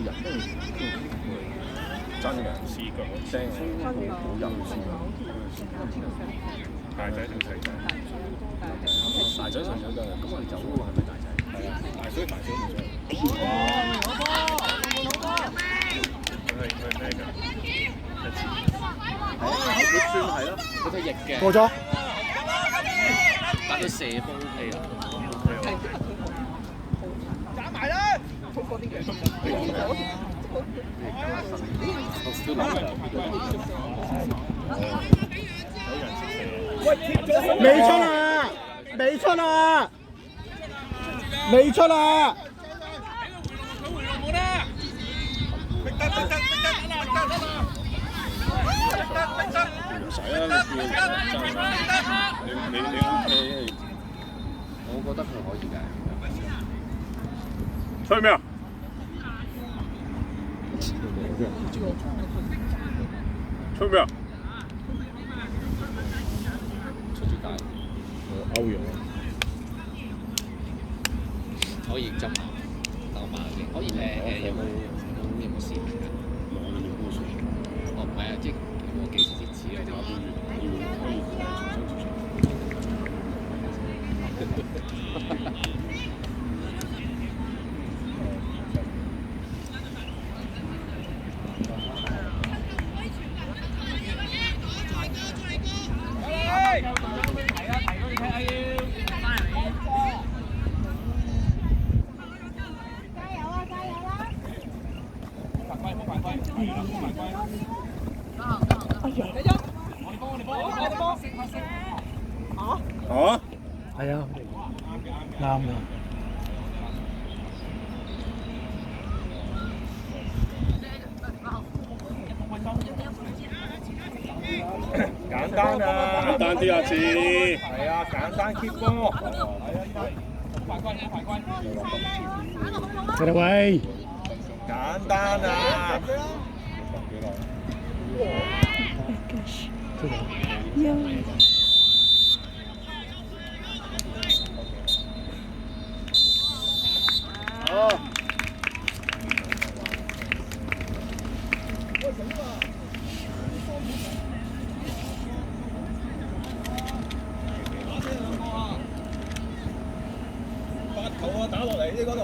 人都真嘅試過聲好有試大仔定細仔？大仔細仔㗎，咁我哋走嗰個係咪大仔？係啊，所以大仔唔上。佢係咩㗎？算係咯，佢係翼嘅。過咗。但佢射波 OK 啊。斬埋啦！未出啊！未出啊！未出啊！唔使啦，你 OK， 我覺得佢可以嘅。吹咩啊？吹咩啊？出住界，歐陽可以執下，等我慢啲。可以有冇事？哦，唔係啊，即係我幾時截止啊？哦，係啊，啱㗎。簡單啊！簡單啲啊，字。係啊，簡單 keep 波。佢哋喂，簡單啊！哦。發球啊，打落嚟呢嗰度。